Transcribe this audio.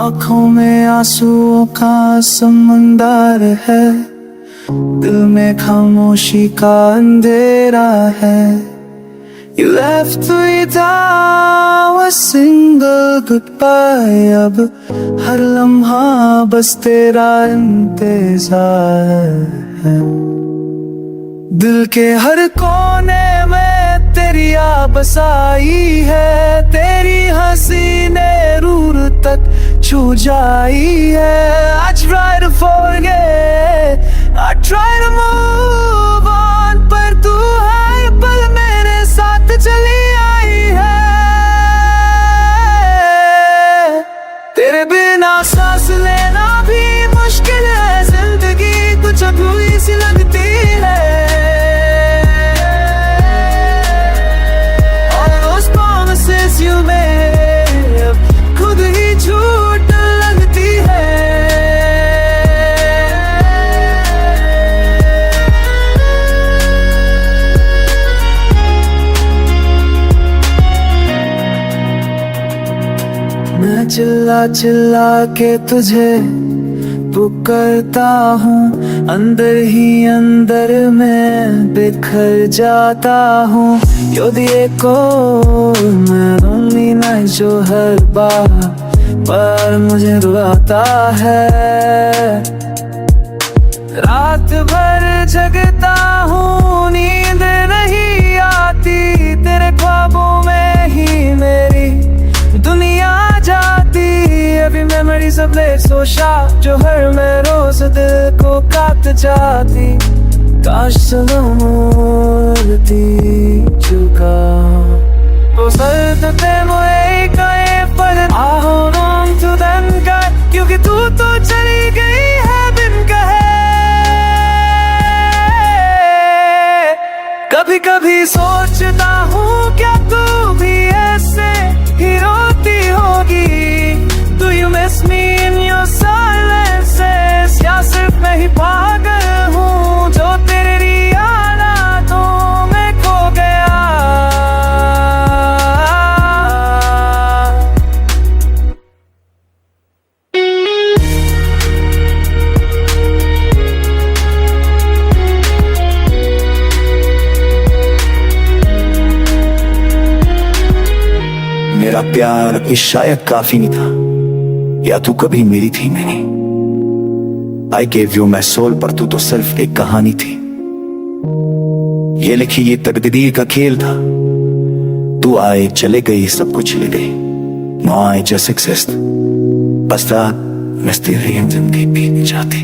आँखों में आंसुओं का समंदर है, दिल में खामोशी का अंधेरा है। You left without a single goodbye, अब हर लम्हा बस तेरा इंतजार है। दिल के हर कोने में तेरी याद बसाई है, तेरी हंसी ने रूह तक छू जाई है। I try to forget, I try to move on, पर तू हर पल मेरे साथ चली आई है। तेरे बिना सांस लेना भी मुश्किल है, जिंदगी कुछ अधूरी सी लगती है। All those promises you made, अब खुद ही झूठ लगती है। मैं चिल्ला चिल्ला के तुझे पुकारता हूँ, अंदर ही अंदर मैं बिखर जाता हूँ। You're the echo, मैं lonely night जो हर बार पर मुझे रुलाता है। रात भर जगता हूँ, नींद नहीं आती, तेरे ख्वाबों में ही मेरी दुनिया जाती। Every memory's a blade so sharp, जो हर में रोज दिल को काट जाती। काश सलामती चुका वो सर्द पे मोए कहे पर I hold on to them God, क्योंकि तू तो चली गई है बिन कहे। कभी कभी सोचता हूँ क्या तू भी ऐसे ही रोती होगी। Do you miss me in your silences, या सिर्फ मैं ही पागल हूँ जो तेरी यादों में खो गया। मेरा प्यार अभी शायद काफी नहीं था, या तू कभी मेरी थी नहीं। I gave you my soul, पर तू तो सिर्फ एक कहानी थी। ये लिखी ये तकदीर का खेल था, तू आए चले गई सब कुछ ले गई। Now I just exist, बस रात मैं तेरी जिंदगी बीत जाती।